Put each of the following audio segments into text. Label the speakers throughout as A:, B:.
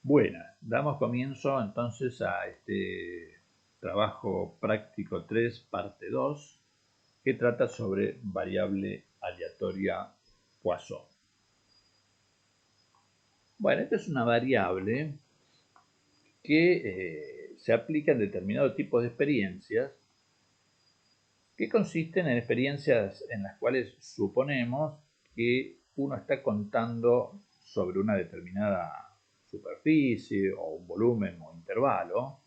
A: Buenas, damos comienzo entonces a este trabajo práctico 3, parte 2, que trata sobre variable aleatoria Poisson. Bueno, esta es una variable que se aplica en determinados tipos de experiencias que consisten en experiencias en las cuales suponemos que uno está contando sobre una determinada superficie o un volumen o intervalo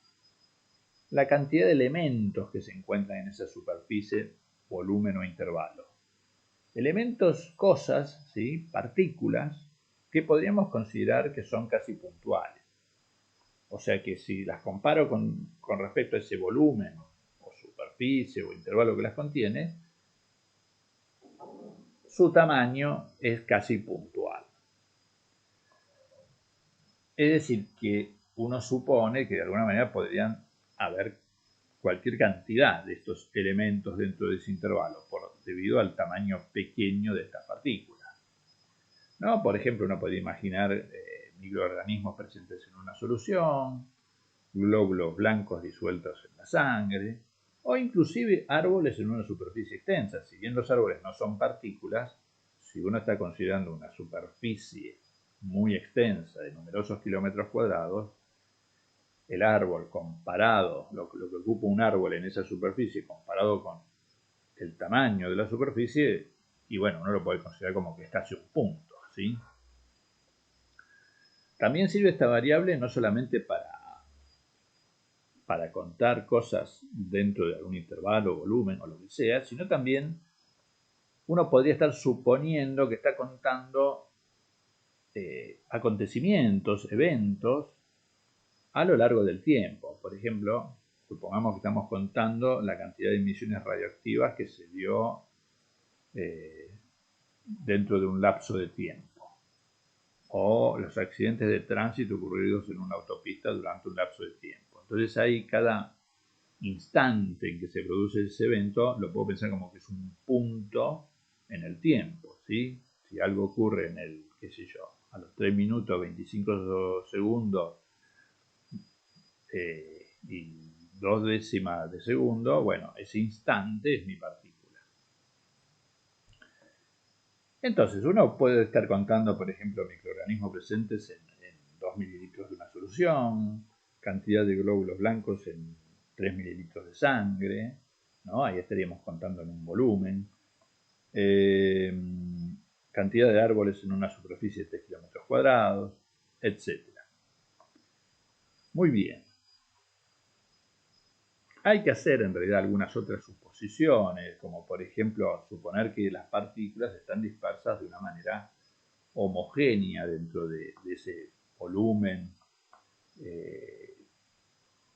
A: la cantidad de elementos que se encuentran en esa superficie, volumen o intervalo. Elementos, cosas, ¿sí? Partículas, que podríamos considerar que son casi puntuales. O sea que si las comparo con respecto a ese volumen o superficie o intervalo que las contiene, su tamaño es casi puntual. Es decir, que uno supone que de alguna manera podrían haber cualquier cantidad de estos elementos dentro de ese intervalo debido al tamaño pequeño de estas partículas, ¿no? Por ejemplo, uno puede imaginar microorganismos presentes en una solución, glóbulos blancos disueltos en la sangre, o inclusive árboles en una superficie extensa. Si bien los árboles no son partículas, si uno está considerando una superficie muy extensa de numerosos kilómetros cuadrados, el árbol comparado, lo que ocupa un árbol en esa superficie comparado con el tamaño de la superficie, y bueno, uno lo puede considerar como que es casi un punto, ¿sí? También sirve esta variable no solamente para contar cosas dentro de algún intervalo, volumen o lo que sea, sino también uno podría estar suponiendo que está contando acontecimientos, eventos a lo largo del tiempo. Por ejemplo, supongamos que estamos contando la cantidad de emisiones radioactivas que se dio dentro de un lapso de tiempo, o los accidentes de tránsito ocurridos en una autopista durante un lapso de tiempo. Entonces ahí cada instante en que se produce ese evento lo puedo pensar como que es un punto en el tiempo, ¿sí? Si algo ocurre en el, qué sé yo, a los 3 minutos 25 segundos y 2 décimas de segundo, bueno, ese instante es mi partícula. Entonces, uno puede estar contando, por ejemplo, microorganismos presentes en 2 mililitros de una solución, cantidad de glóbulos blancos en 3 mililitros de sangre, ¿no? Ahí estaríamos contando en un volumen. Cantidad de árboles en una superficie de 3 kilómetros cuadrados, etc. Muy bien. Hay que hacer en realidad algunas otras suposiciones, como por ejemplo suponer que las partículas están dispersas de una manera homogénea dentro de ese volumen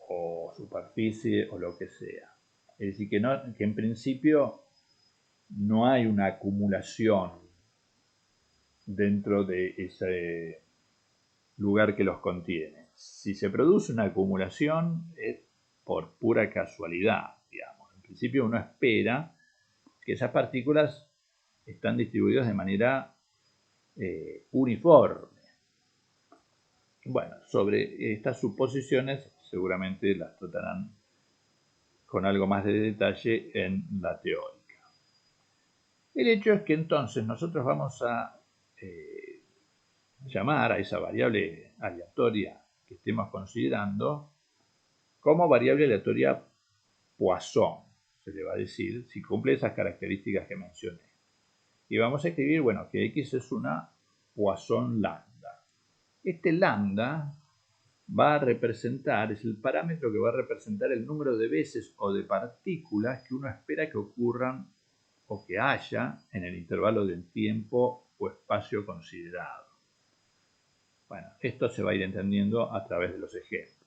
A: o superficie o lo que sea. Es decir, que en principio no hay una acumulación dentro de ese lugar que los contiene. Si se produce una acumulación es por pura casualidad, digamos. En principio uno espera que esas partículas están distribuidas de manera uniforme. Bueno, sobre estas suposiciones seguramente las tratarán con algo más de detalle en la teórica. El hecho es que entonces nosotros vamos a llamar a esa variable aleatoria que estemos considerando como variable aleatoria Poisson, se le va a decir, si cumple esas características que mencioné. Y vamos a escribir, bueno, que X es una Poisson lambda. Este lambda va a representar, es el parámetro que va a representar el número de veces o de partículas que uno espera que ocurran o que haya en el intervalo del tiempo o espacio considerado. Bueno, esto se va a ir entendiendo a través de los ejemplos.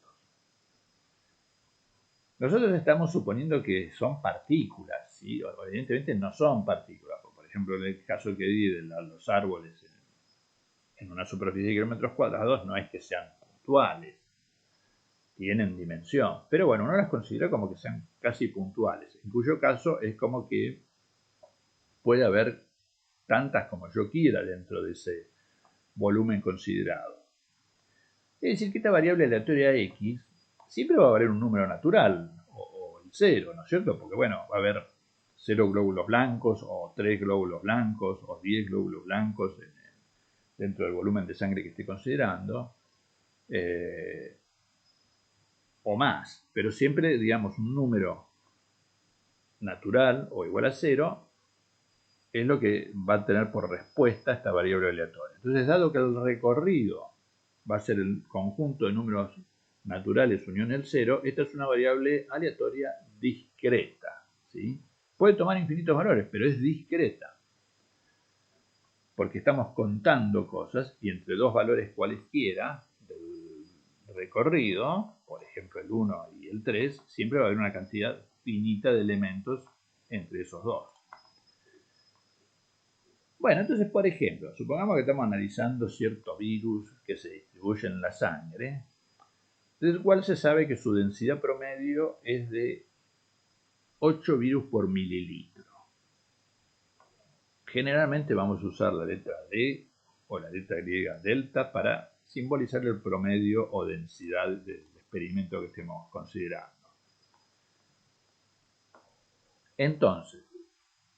A: Nosotros estamos suponiendo que son partículas, ¿sí? Evidentemente no son partículas. Por ejemplo, en el caso que di de los árboles en una superficie de kilómetros cuadrados, no es que sean puntuales, tienen dimensión. Pero bueno, uno las considera como que sean casi puntuales, en cuyo caso es como que puede haber tantas como yo quiera dentro de ese volumen considerado. Es decir, que esta variable aleatoria x siempre va a valer un número natural, o el 0, ¿no es cierto? Porque, bueno, va a haber 0 glóbulos blancos, o 3 glóbulos blancos, o 10 glóbulos blancos dentro del volumen de sangre que esté considerando, o más, pero siempre, digamos, un número natural o igual a 0 es lo que va a tener por respuesta esta variable aleatoria. Entonces, dado que el recorrido va a ser el conjunto de números naturales unión el 0, esta es una variable aleatoria discreta, ¿sí? Puede tomar infinitos valores, pero es discreta, porque estamos contando cosas y entre dos valores cualesquiera del recorrido, por ejemplo el 1 y el 3, siempre va a haber una cantidad finita de elementos entre esos dos. Bueno, entonces, por ejemplo, supongamos que estamos analizando cierto virus que se distribuye en la sangre, del cual se sabe que su densidad promedio es de 8 virus por mililitro. Generalmente vamos a usar la letra D o la letra griega delta para simbolizar el promedio o densidad del experimento que estemos considerando. Entonces,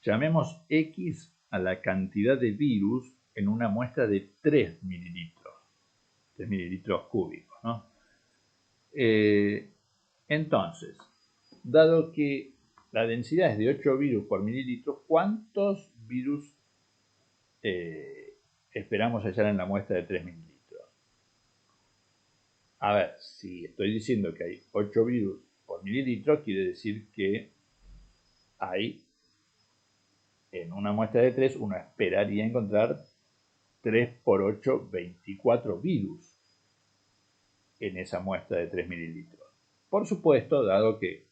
A: llamemos X a la cantidad de virus en una muestra de 3 mililitros, 3 mililitros cúbicos, ¿no? Entonces, dado que la densidad es de 8 virus por mililitro, ¿cuántos virus esperamos hallar en la muestra de 3 mililitros? A ver, si estoy diciendo que hay 8 virus por mililitro, quiere decir que hay, en una muestra de 3, uno esperaría encontrar 3 por 8, 24 virus en esa muestra de 3 mililitros. Por supuesto, dado que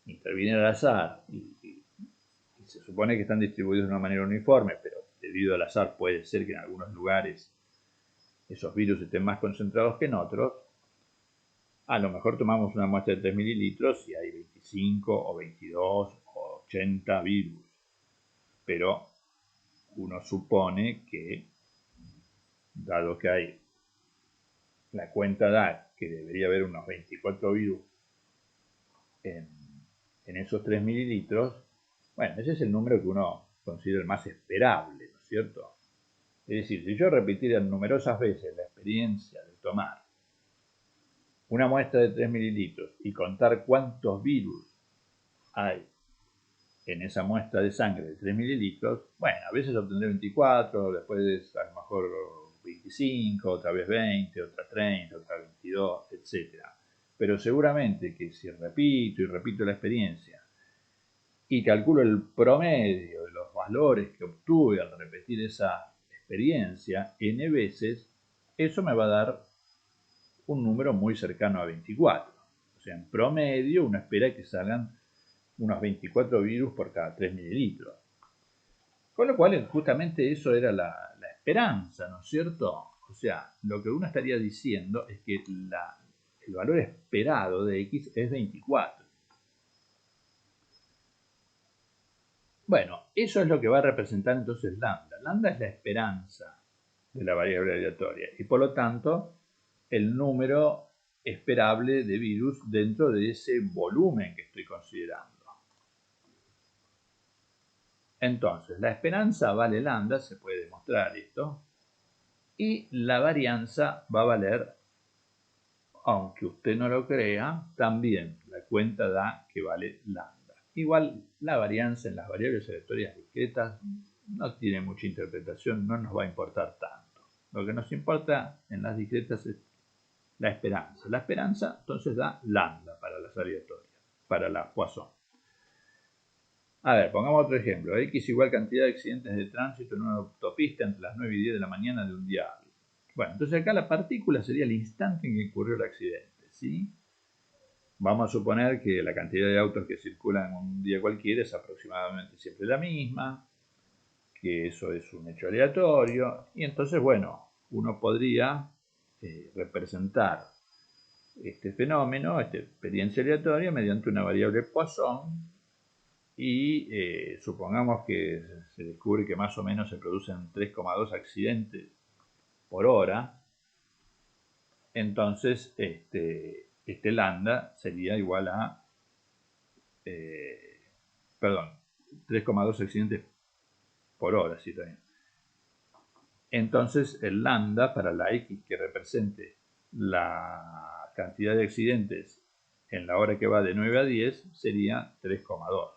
A: interviene al azar y se supone que están distribuidos de una manera uniforme, pero debido al azar puede ser que en algunos lugares esos virus estén más concentrados que en otros, a lo mejor tomamos una muestra de 3 mililitros y hay 25 o 22 o 80 virus, pero uno supone que, dado que hay, la cuenta da que debería haber unos 24 virus en esos 3 mililitros, bueno, ese es el número que uno considera el más esperable, ¿no es cierto? Es decir, si yo repitiera numerosas veces la experiencia de tomar una muestra de 3 mililitros y contar cuántos virus hay en esa muestra de sangre de 3 mililitros, bueno, a veces obtendré 24, después a lo mejor 25, otra vez 20, otra 30, otra 22, etc. Pero seguramente que si repito y repito la experiencia y calculo el promedio de los valores que obtuve al repetir esa experiencia n veces, eso me va a dar un número muy cercano a 24. O sea, en promedio uno espera que salgan unos 24 virus por cada 3 mililitros. Con lo cual, justamente eso era la esperanza, ¿no es cierto? O sea, lo que uno estaría diciendo es que el valor esperado de X es 24. Bueno, eso es lo que va a representar entonces lambda. Lambda es la esperanza de la variable aleatoria y por lo tanto el número esperable de virus dentro de ese volumen que estoy considerando. Entonces, la esperanza vale lambda, se puede demostrar esto, y la varianza va a valer, aunque usted no lo crea, también la cuenta da que vale lambda. Igual la varianza en las variables aleatorias discretas no tiene mucha interpretación, no nos va a importar tanto. Lo que nos importa en las discretas es la esperanza. La esperanza entonces da lambda para las aleatorias, para la Poisson. A ver, pongamos otro ejemplo. X igual cantidad de accidentes de tránsito en una autopista entre las 9 y 10 de la mañana de un día hábil. Bueno, entonces acá la partícula sería el instante en que ocurrió el accidente, ¿sí? Vamos a suponer que la cantidad de autos que circulan en un día cualquiera es aproximadamente siempre la misma, que eso es un hecho aleatorio, y entonces, bueno, uno podría representar este fenómeno, esta experiencia aleatoria, mediante una variable Poisson, y supongamos que se descubre que más o menos se producen 3,2 accidentes por hora. entonces este lambda sería igual a, perdón, 3,2 accidentes por hora, sí, también. Entonces el lambda para la X que represente la cantidad de accidentes en la hora que va de 9 a 10 sería 3,2.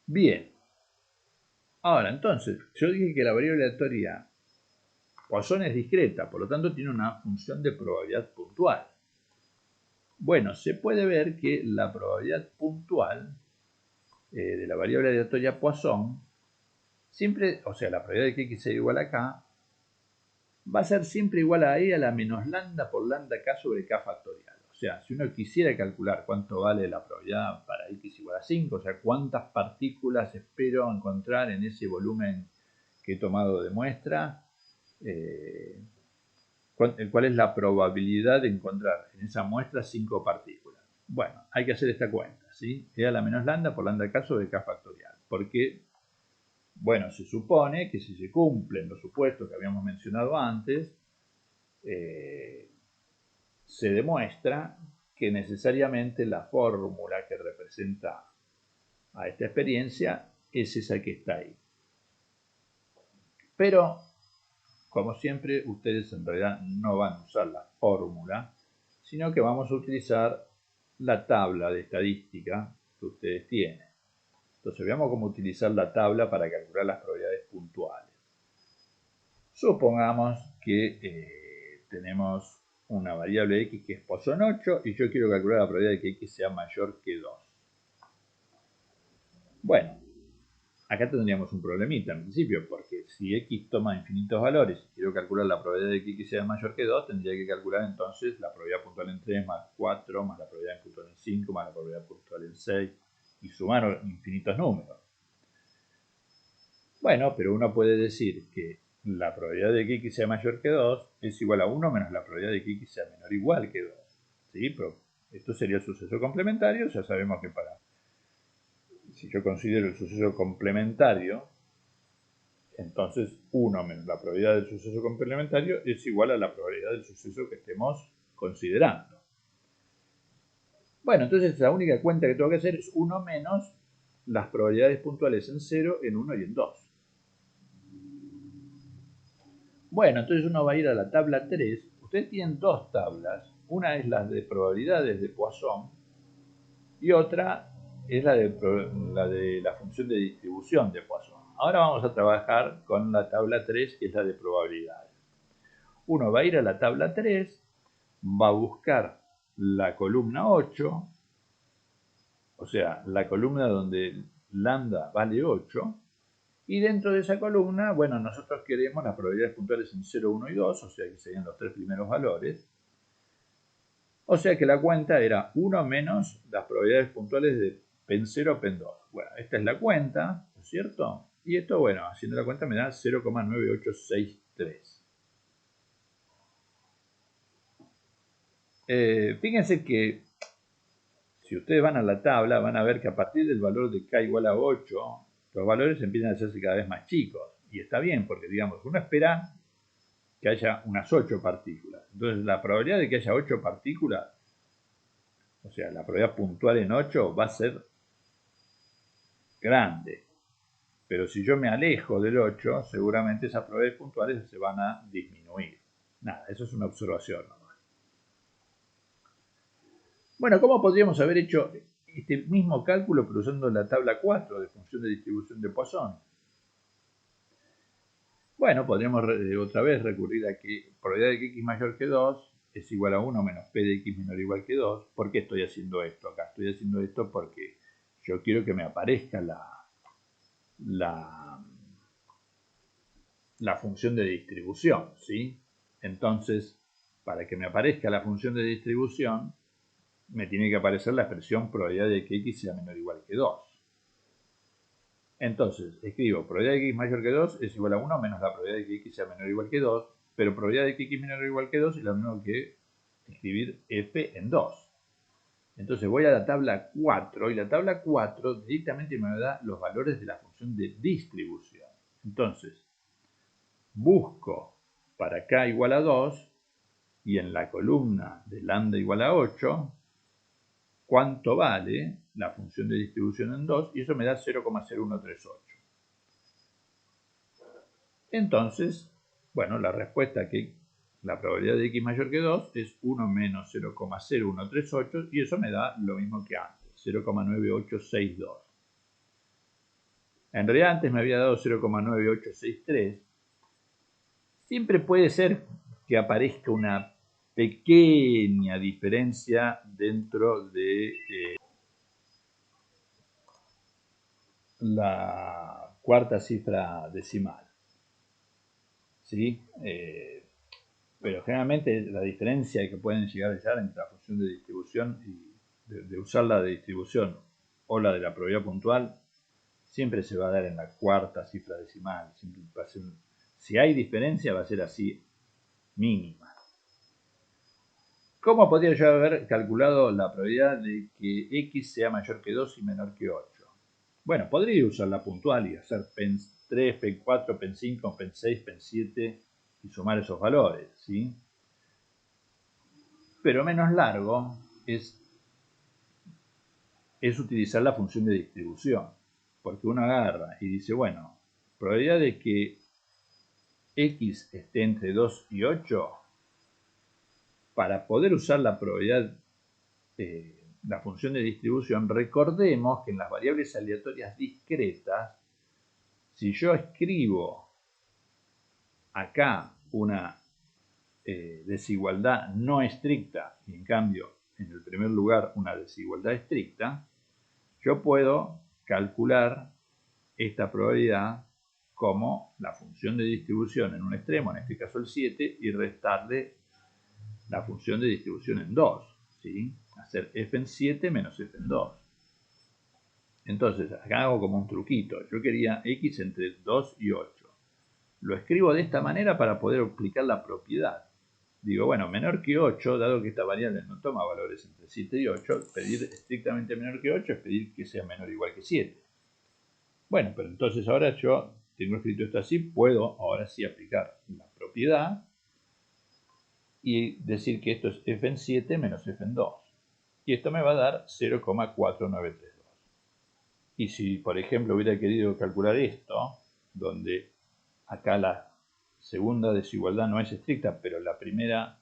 A: Bien. Ahora, entonces, yo dije que la variable aleatoria Poisson es discreta, por lo tanto tiene una función de probabilidad puntual. Bueno, se puede ver que la probabilidad puntual de la variable aleatoria Poisson siempre, o sea, la probabilidad de que x sea igual a k, va a ser siempre igual a e a la menos lambda por lambda k sobre k factorial. O sea, si uno quisiera calcular cuánto vale la probabilidad para x igual a 5, o sea, cuántas partículas espero encontrar en ese volumen que he tomado de muestra, cuál es la probabilidad de encontrar en esa muestra 5 partículas. Bueno, hay que hacer esta cuenta, ¿sí? E a la menos lambda por lambda k sobre k factorial. Porque, bueno, se supone que si se cumplen los supuestos que habíamos mencionado antes, se demuestra que necesariamente la fórmula que representa a esta experiencia es esa que está ahí. Pero, como siempre, ustedes en realidad no van a usar la fórmula, sino que vamos a utilizar la tabla de estadística que ustedes tienen. Entonces veamos cómo utilizar la tabla para calcular las probabilidades puntuales. Supongamos que tenemos una variable x que es Poisson 8 y yo quiero calcular la probabilidad de que x sea mayor que 2. Bueno, acá tendríamos un problemita en principio, porque si x toma infinitos valores y quiero calcular la probabilidad de que x sea mayor que 2, tendría que calcular entonces la probabilidad puntual en 3 más 4 más la probabilidad puntual en 5 más la probabilidad puntual en 6 y sumar infinitos números. Bueno, pero uno puede decir que la probabilidad de que x sea mayor que 2 es igual a 1 menos la probabilidad de que x sea menor o igual que 2. ¿Sí? Pero esto sería el suceso complementario. Ya sabemos que si yo considero el suceso complementario, entonces 1 menos la probabilidad del suceso complementario es igual a la probabilidad del suceso que estemos considerando. Bueno, entonces la única cuenta que tengo que hacer es 1 menos las probabilidades puntuales en 0, en 1 y en 2. Bueno, entonces uno va a ir a la tabla 3. Ustedes tienen dos tablas. Una es la de probabilidades de Poisson y otra es la de la función de distribución de Poisson. Ahora vamos a trabajar con la tabla 3, que es la de probabilidades. Uno va a ir a la tabla 3, va a buscar la columna 8, o sea, la columna donde lambda vale 8, y dentro de esa columna, bueno, nosotros queremos las probabilidades puntuales en 0, 1 y 2, o sea que serían los tres primeros valores. O sea que la cuenta era 1 menos las probabilidades puntuales de PEN 0 a PEN 2. Bueno, esta es la cuenta, ¿no es cierto? Y esto, bueno, haciendo la cuenta me da 0,9863. Fíjense que si ustedes van a la tabla, van a ver que a partir del valor de k igual a 8, los valores empiezan a hacerse cada vez más chicos. Y está bien, porque digamos, uno espera que haya unas 8 partículas. Entonces la probabilidad de que haya 8 partículas, o sea, la probabilidad puntual en 8 va a ser grande. Pero si yo me alejo del 8, seguramente esas probabilidades puntuales se van a disminuir. Nada, eso es una observación nomás. Bueno, ¿cómo podríamos haber hecho este mismo cálculo pero usando la tabla 4 de función de distribución de Poisson? Bueno, podríamos otra vez recurrir a que probabilidad de que x mayor que 2 es igual a 1 menos p de x menor o igual que 2. ¿Por qué estoy haciendo esto acá? Estoy haciendo esto porque yo quiero que me aparezca la función de distribución, ¿sí? Entonces, para que me aparezca la función de distribución, me tiene que aparecer la expresión probabilidad de que x sea menor o igual que 2. Entonces, escribo probabilidad de que x mayor que 2 es igual a 1 menos la probabilidad de que x sea menor o igual que 2, pero probabilidad de que x menor o igual que 2 es lo mismo que escribir f en 2. Entonces voy a la tabla 4 y la tabla 4 directamente me da los valores de la función de distribución. Entonces, busco para k igual a 2 y en la columna de lambda igual a 8, cuánto vale la función de distribución en 2, y eso me da 0,0138. Entonces, bueno, la respuesta que la probabilidad de x mayor que 2 es 1 menos 0,0138, y eso me da lo mismo que antes, 0,9862. En realidad antes me había dado 0,9863. Siempre puede ser que aparezca una pequeña diferencia dentro de la cuarta cifra decimal, ¿sí? Pero generalmente la diferencia que pueden llegar a dar entre la función de distribución y de usar la de distribución o la de la probabilidad puntual siempre se va a dar en la cuarta cifra decimal. Si hay diferencia va a ser así, mínima. ¿Cómo podría yo haber calculado la probabilidad de que x sea mayor que 2 y menor que 8? Bueno, podría usar la puntual y hacer pen 3, pen 4, pen 5, pen 6, pen 7 y sumar esos valores, ¿sí? Pero menos largo es utilizar la función de distribución, porque uno agarra y dice, bueno, probabilidad de que x esté entre 2 y 8, para poder usar la probabilidad, la función de distribución, recordemos que en las variables aleatorias discretas, si yo escribo acá una desigualdad no estricta y en cambio en el primer lugar una desigualdad estricta, yo puedo calcular esta probabilidad como la función de distribución en un extremo, en este caso el 7, y restarle la función de distribución en 2, ¿sí? Hacer f en 7 menos f en 2. Entonces, acá hago como un truquito. Yo quería x entre 2 y 8. Lo escribo de esta manera para poder aplicar la propiedad. Digo, bueno, menor que 8, dado que esta variable no toma valores entre 7 y 8, pedir estrictamente menor que 8 es pedir que sea menor o igual que 7. Bueno, pero entonces ahora yo tengo escrito esto así, puedo ahora sí aplicar la propiedad y decir que esto es f en 7 menos f en 2. Y esto me va a dar 0,4932. Y si, por ejemplo, hubiera querido calcular esto, donde acá la segunda desigualdad no es estricta, pero la primera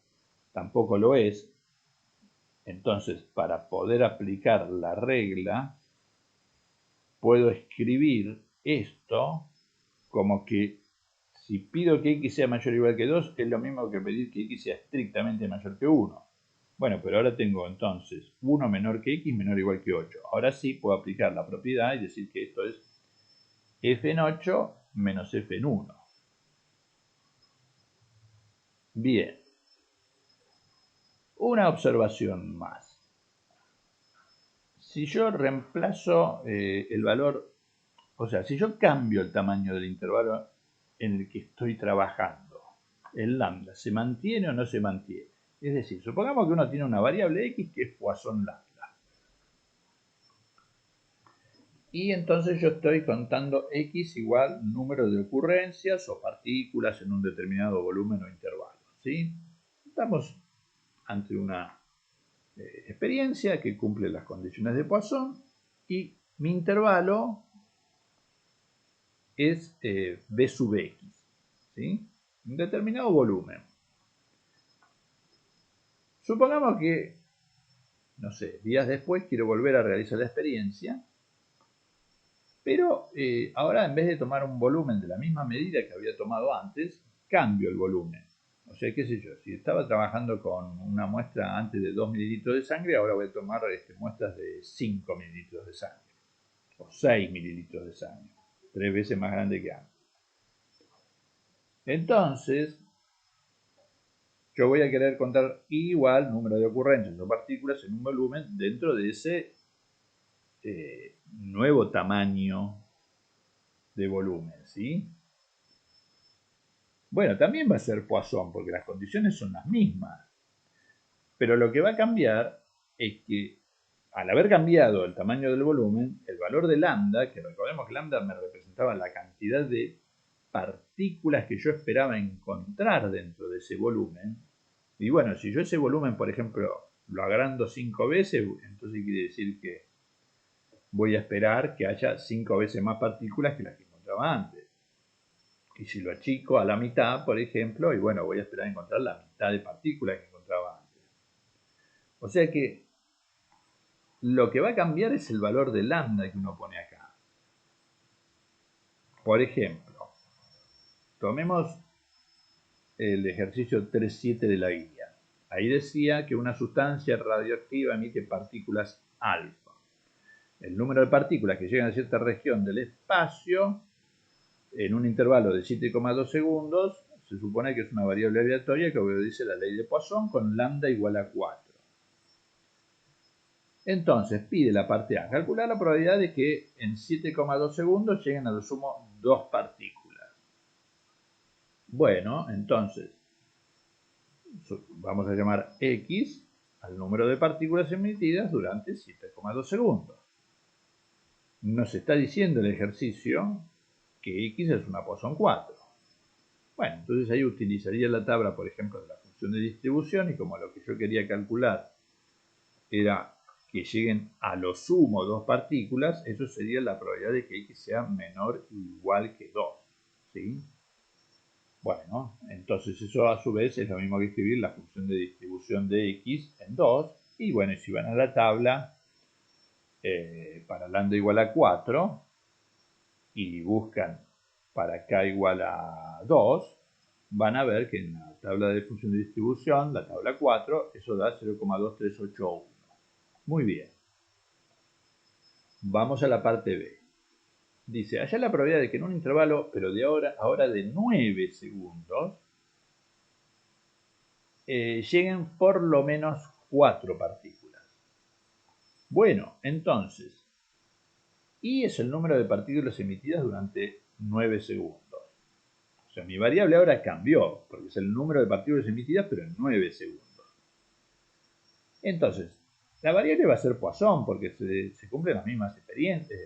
A: tampoco lo es, entonces para poder aplicar la regla, puedo escribir esto como que si pido que x sea mayor o igual que 2, es lo mismo que pedir que x sea estrictamente mayor que 1. Bueno, pero ahora tengo entonces 1 menor que x menor o igual que 8. Ahora sí puedo aplicar la propiedad y decir que esto es f en 8 menos f en 1. Bien. Una observación más. Si yo reemplazo el valor, o sea, si yo cambio el tamaño del intervalo en el que estoy trabajando, el lambda, ¿se mantiene o no se mantiene? Es decir, supongamos que uno tiene una variable x que es Poisson lambda. Y entonces yo estoy contando x igual número de ocurrencias o partículas en un determinado volumen o intervalo, ¿sí? Estamos ante una experiencia que cumple las condiciones de Poisson y mi intervalo es b sub x, ¿sí? Un determinado volumen. Supongamos que, no sé, días después quiero volver a realizar la experiencia, pero ahora en vez de tomar un volumen de la misma medida que había tomado antes, cambio el volumen. O sea, qué sé yo, si estaba trabajando con una muestra antes de 2 mililitros de sangre, ahora voy a tomar muestras de 5 mililitros de sangre, o 6 mililitros de sangre, 3 veces más grande que antes. Entonces, yo voy a querer contar igual número de ocurrencias o partículas en un volumen dentro de ese nuevo tamaño de volumen, ¿sí? Bueno, también va a ser Poisson, porque las condiciones son las mismas. Pero lo que va a cambiar es que al haber cambiado el tamaño del volumen, el valor de lambda, que recordemos que lambda me representaba la cantidad de partículas que yo esperaba encontrar dentro de ese volumen. Y bueno, si yo ese volumen, por ejemplo, lo agrando 5 veces, entonces quiere decir que voy a esperar que haya 5 veces más partículas que las que encontraba antes. Y si lo achico a la mitad, por ejemplo, y bueno, voy a esperar a encontrar la mitad de partículas que encontraba antes. O sea que lo que va a cambiar es el valor de lambda que uno pone acá. Por ejemplo, tomemos el ejercicio 3.7 de la guía. Ahí decía que una sustancia radioactiva emite partículas alfa. El número de partículas que llegan a cierta región del espacio en un intervalo de 7,2 segundos se supone que es una variable aleatoria que obedece la ley de Poisson con lambda igual a 4. Entonces pide la parte A, calcular la probabilidad de que en 7,2 segundos lleguen a lo sumo 2 partículas. Bueno, entonces vamos a llamar X al número de partículas emitidas durante 7,2 segundos. Nos está diciendo el ejercicio que X es una Poisson 4. Bueno, entonces ahí utilizaría la tabla, por ejemplo, de la función de distribución, y como lo que yo quería calcular era que lleguen a lo sumo 2 partículas, eso sería la probabilidad de que X sea menor o igual que 2. ¿Sí? Bueno, entonces eso a su vez es lo mismo que escribir la función de distribución de X en 2. Y bueno, si van a la tabla, para lambda igual a 4, y buscan para k igual a 2, van a ver que en la tabla de función de distribución, la tabla 4, eso da 0,2381. Muy bien. Vamos a la parte B. Dice, halla la probabilidad de que en un intervalo, pero de ahora de 9 segundos, lleguen por lo menos 4 partículas. Bueno, entonces, I es el número de partículas emitidas durante 9 segundos. O sea, mi variable ahora cambió, porque es el número de partículas emitidas, pero en 9 segundos. Entonces, la variable va a ser Poisson, porque se cumplen las mismas experiencias,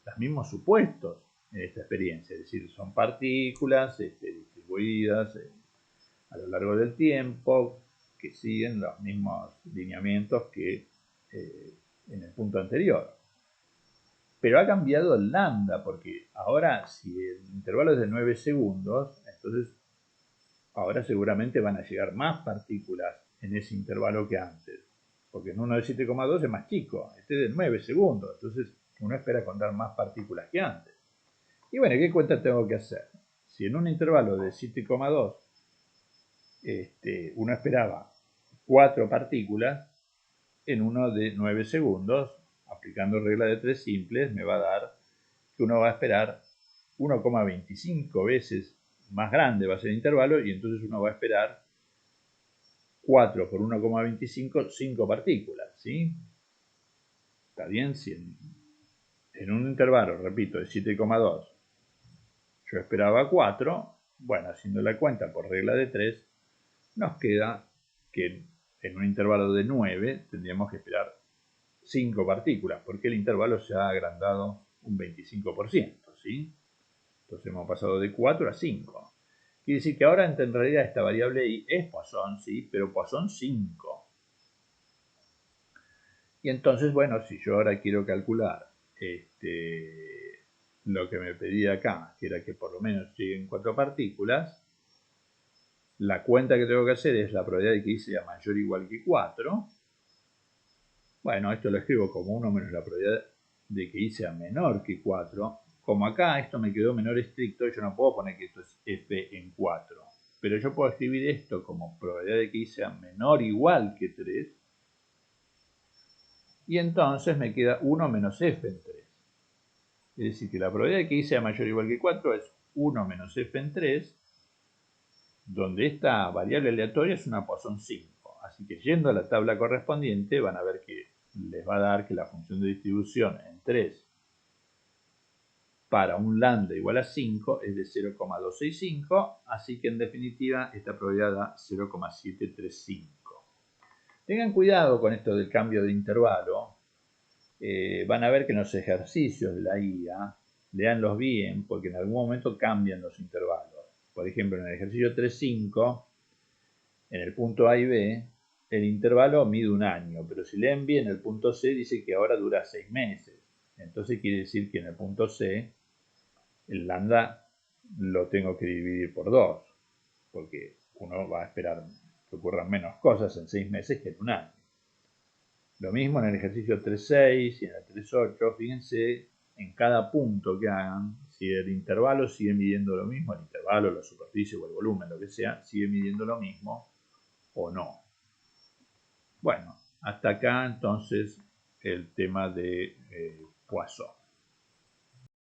A: los mismos supuestos en esta experiencia. Es decir, son partículas distribuidas a lo largo del tiempo, que siguen los mismos lineamientos que en el punto anterior. Pero ha cambiado el lambda, porque ahora si el intervalo es de 9 segundos, entonces ahora seguramente van a llegar más partículas en ese intervalo que antes. Porque en uno de 7,2 es más chico, este es de 9 segundos, entonces uno espera contar más partículas que antes. Y bueno, ¿qué cuenta tengo que hacer? Si en un intervalo de 7,2 uno esperaba 4 partículas, en uno de 9 segundos, aplicando regla de 3 simples, me va a dar que uno va a esperar 1,25 veces más grande va a ser el intervalo, y entonces uno va a esperar 4 por 1,25, 5 partículas, ¿sí? Está bien, si en un intervalo, repito, de 7,2 yo esperaba 4, bueno, haciendo la cuenta por regla de 3, nos queda que en un intervalo de 9 tendríamos que esperar 5 partículas, porque el intervalo se ha agrandado un 25%, ¿sí? Entonces hemos pasado de 4 a 5. Quiere decir que ahora en realidad esta variable y es Poisson, ¿sí? Pero Poisson 5. Y entonces, bueno, si yo ahora quiero calcular lo que me pedía acá, que era que por lo menos lleguen 4 partículas, la cuenta que tengo que hacer es la probabilidad de que I sea mayor o igual que 4. Bueno, esto lo escribo como 1 menos la probabilidad de que I sea menor que 4. Como acá esto me quedó menor estricto, yo no puedo poner que esto es f en 4. Pero yo puedo escribir esto como probabilidad de que I sea menor o igual que 3. Y entonces me queda 1 menos f en 3. Es decir, que la probabilidad de que I sea mayor o igual que 4 es 1 menos f en 3, donde esta variable aleatoria es una Poisson 5. Así que yendo a la tabla correspondiente van a ver que les va a dar que la función de distribución en 3 para un lambda igual a 5 es de 0,265, así que en definitiva esta probabilidad da 0,735. Tengan cuidado con esto del cambio de intervalo. Van a ver que en los ejercicios de la guía Leanlos bien, porque en algún momento cambian los intervalos. Por ejemplo, en el ejercicio 3.5, en el punto A y B, el intervalo mide un año, pero si leen bien el punto C, dice que ahora dura 6 meses. Entonces quiere decir que en el punto C, el lambda lo tengo que dividir por 2, porque uno va a esperar que ocurran menos cosas en 6 meses que en un año. Lo mismo en el ejercicio 3.6 y en el 3.8, fíjense en cada punto que hagan, si el intervalo sigue midiendo lo mismo, el intervalo, la superficie o el volumen, lo que sea, sigue midiendo lo mismo o no. Bueno, hasta acá entonces el tema de Poisson.